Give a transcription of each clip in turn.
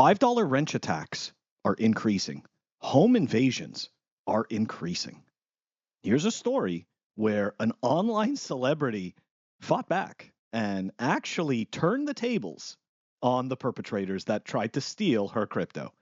$5 wrench attacks are increasing. Home invasions are increasing. Here's a story where an online celebrity fought back and actually turned the tables on the perpetrators that tried to steal her crypto.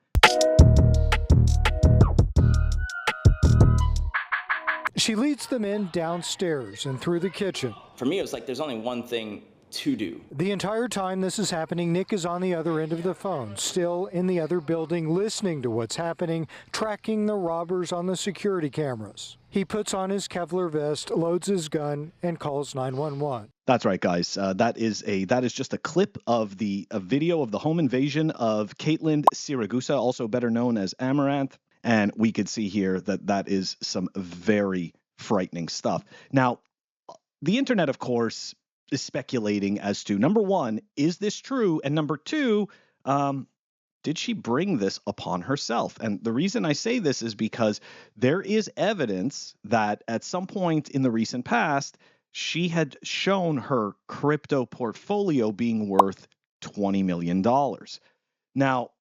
She leads them in downstairs and through the kitchen. For me, it was like there's only one thing to do. The entire time this is happening, Nick is on the other end of the phone, still in the other building, listening to what's happening, tracking the robbers on the security cameras. He puts on his Kevlar vest, loads his gun, and calls 911. That's right, guys. That is just a clip of a video of the home invasion of Caitlin Siragusa, also better known as Amaranth. And we could see here that is some very frightening stuff. Now, the internet, of course, is speculating as to, number one, is this true? And number two, did she bring this upon herself? And the reason I say this is because there is evidence that at some point in the recent past, she had shown her crypto portfolio being worth $20 million. Now,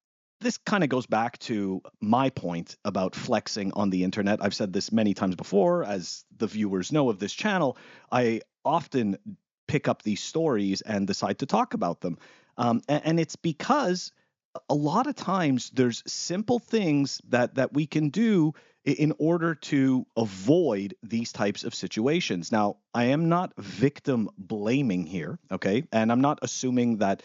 this kind of goes back to my point about flexing on the internet. I've said this many times before. As the viewers know of this channel, I often pick up these stories and decide to talk about them. And it's because a lot of times there's simple things that we can do in order to avoid these types of situations. Now, I am not victim blaming here, okay? And I'm not assuming that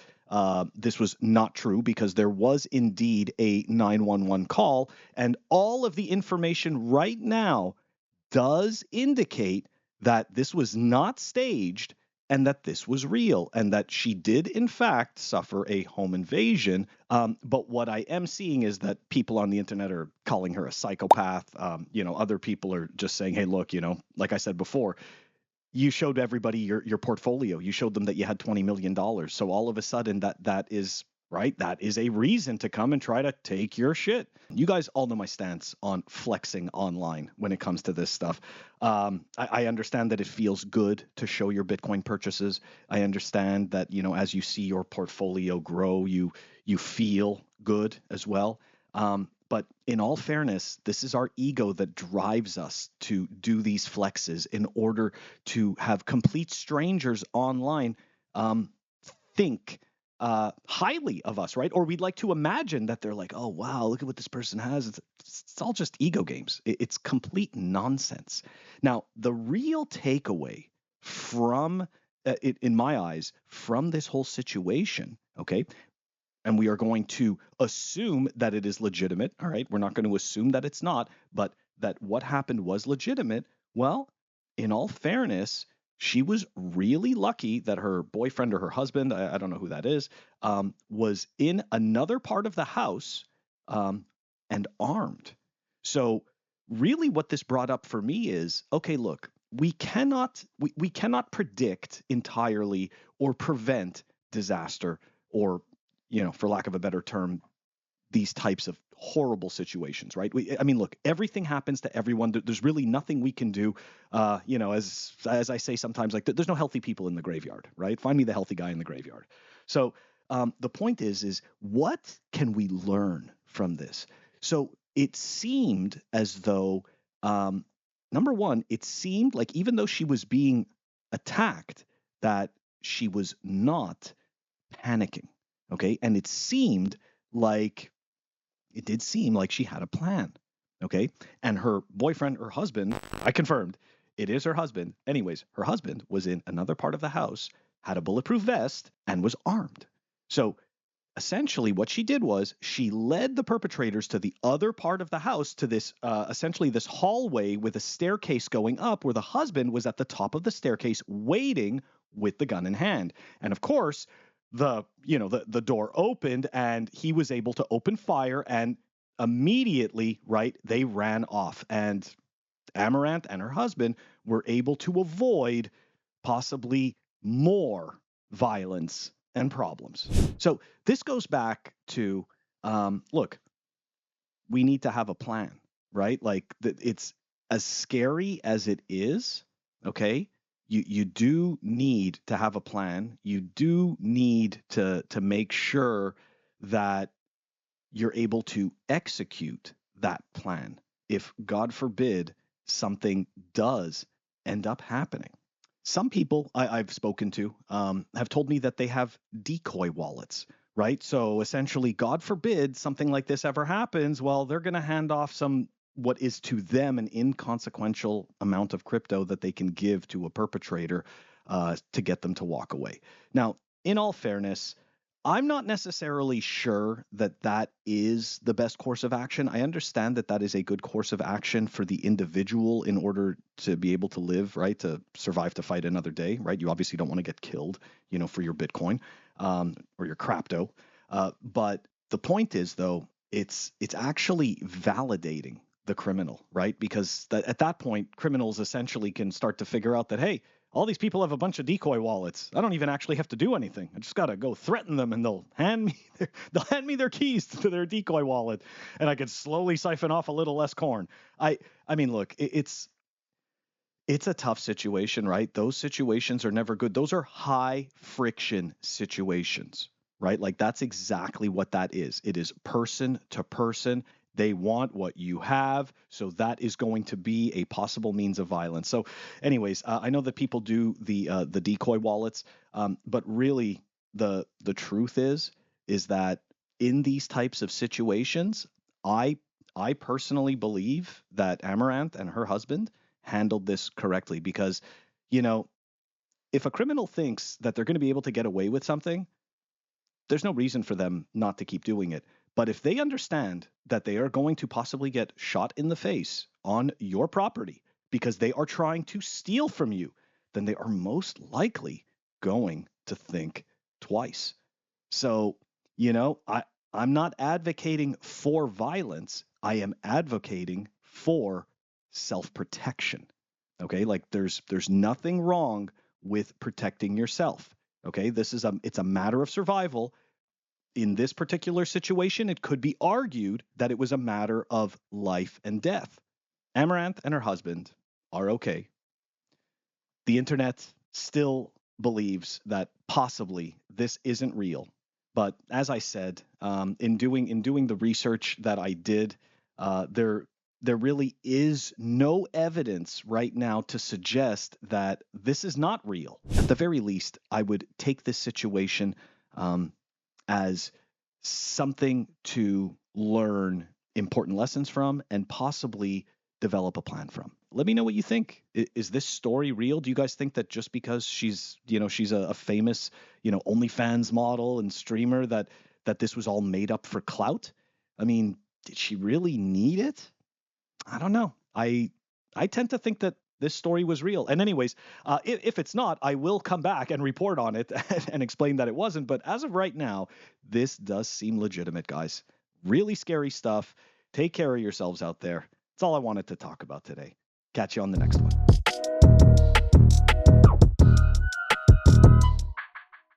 this was not true, because there was indeed a 911 call, and all of the information right now does indicate that this was not staged and that this was real and that she did in fact suffer a home invasion. But what I am seeing is that people on the internet are calling her a psychopath. Other people are just saying, hey, look, like I said before, you showed everybody your portfolio. You showed them that you had $20 million. So all of a sudden that is right. That is a reason to come and try to take your shit. You guys all know my stance on flexing online when it comes to this stuff. I understand that it feels good to show your Bitcoin purchases. I understand that, as you see your portfolio grow, you feel good as well. But in all fairness, this is our ego that drives us to do these flexes in order to have complete strangers online think highly of us, right? Or we'd like to imagine that they're like, oh, wow, look at what this person has. It's all just ego games. It's complete nonsense. Now, the real takeaway from, in my eyes, from this whole situation, okay, and we are going to assume that it is legitimate. All right. We're not going to assume that it's not, but that what happened was legitimate. Well, in all fairness, she was really lucky that her boyfriend or her husband, I don't know who that is, was in another part of the house and armed. So really what this brought up for me is, okay, look, we cannot predict entirely or prevent disaster or, for lack of a better term, these types of horrible situations, right? Look, everything happens to everyone. There's really nothing we can do. As I say sometimes, like there's no healthy people in the graveyard, right? Find me the healthy guy in the graveyard. So the point is what can we learn from this? So it seemed as though, number one, it seemed like even though she was being attacked, that she was not panicking. Okay. And it did seem like she had a plan. Okay. And her boyfriend or husband, I confirmed it is her husband. Anyways, her husband was in another part of the house, had a bulletproof vest, and was armed. So essentially what she did was she led the perpetrators to the other part of the house, to this essentially this hallway with a staircase going up, where the husband was at the top of the staircase waiting with the gun in hand. And of course, the door opened and he was able to open fire, and immediately, right, they ran off, and Amaranth and her husband were able to avoid possibly more violence and problems. So this goes back to, look, we need to have a plan, right? Like it's as scary as it is, okay? You do need to have a plan. You do need to make sure that you're able to execute that plan if, God forbid, something does end up happening. Some people I've spoken to have told me that they have decoy wallets, right? So essentially, God forbid something like this ever happens, well, they're going to hand off some what is to them an inconsequential amount of crypto that they can give to a perpetrator to get them to walk away. Now, in all fairness, I'm not necessarily sure that that is the best course of action. I understand that that is a good course of action for the individual in order to be able to live, right, to survive to fight another day, right? You obviously don't want to get killed, for your Bitcoin or your crapto. But the point is, though, it's actually validating the criminal, right? Because at that point, criminals essentially can start to figure out that, hey, all these people have a bunch of decoy wallets. I don't even actually have to do anything. I just got to go threaten them, and they'll hand me their keys to their decoy wallet, and I could slowly siphon off a little less corn. I mean, look, it's a tough situation, right? Those situations are never good. Those are high friction situations, right? Like that's exactly what that is. It is person to person. They want what you have, so that is going to be a possible means of violence. So, anyways, I know that people do the decoy wallets, but really, the truth is that in these types of situations, I personally believe that Amaranth and her husband handled this correctly because, if a criminal thinks that they're going to be able to get away with something, there's no reason for them not to keep doing it. But if they understand that they are going to possibly get shot in the face on your property because they are trying to steal from you, then they are most likely going to think twice. So, I'm not advocating for violence. I am advocating for self-protection. Okay? Like there's nothing wrong with protecting yourself. Okay? It's a matter of survival. In this particular situation, it could be argued that it was a matter of life and death. Amaranth and her husband are okay. The internet still believes that possibly this isn't real. But as I said, in doing the research that I did, there really is no evidence right now to suggest that this is not real. At the very least, I would take this situation as something to learn important lessons from and possibly develop a plan from. Let me know what you think. Is this story real? Do you guys think that just because she's a famous, OnlyFans model and streamer that this was all made up for clout? I mean, did she really need it? I don't know. I tend to think that this story was real. And anyways, if it's not, I will come back and report on it and explain that it wasn't. But as of right now, this does seem legitimate, guys. Really scary stuff. Take care of yourselves out there. That's all I wanted to talk about today. Catch you on the next one.